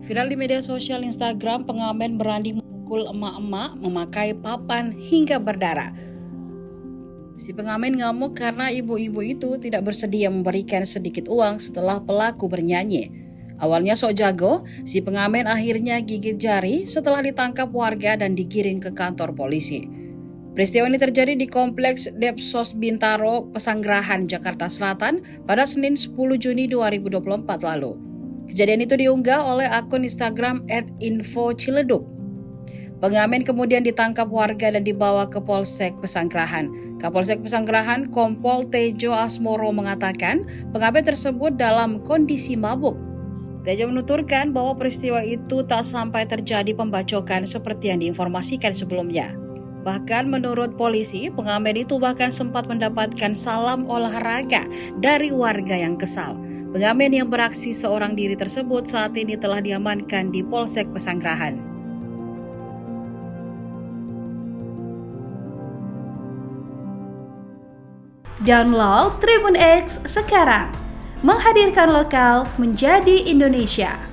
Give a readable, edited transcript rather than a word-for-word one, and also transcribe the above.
Viral di media sosial Instagram, pengamen berani memukul emak-emak memakai papan hingga berdarah. Si pengamen ngamuk karena ibu-ibu itu tidak bersedia memberikan sedikit uang setelah pelaku bernyanyi. Awalnya sok jago, si pengamen akhirnya gigit jari setelah ditangkap warga dan digiring ke kantor polisi. Peristiwa ini terjadi di Kompleks Depsos Bintaro, Pesanggerahan, Jakarta Selatan pada Senin 10 Juni 2024 lalu. Kejadian itu diunggah oleh akun Instagram @info_ciledug. Pengamen kemudian ditangkap warga dan dibawa ke Polsek Pesanggerahan. Kapolsek Pesanggerahan Kompol Tejo Asmoro mengatakan pengamen tersebut dalam kondisi mabuk. Tejo menuturkan bahwa peristiwa itu tak sampai terjadi pembacokan seperti yang diinformasikan sebelumnya. Bahkan menurut polisi, pengamen itu bahkan sempat mendapatkan salam olahraga dari warga yang kesal. Pengamen yang beraksi seorang diri tersebut saat ini telah diamankan di Polsek Pesanggerahan. Download Tribun X sekarang, menghadirkan lokal menjadi Indonesia.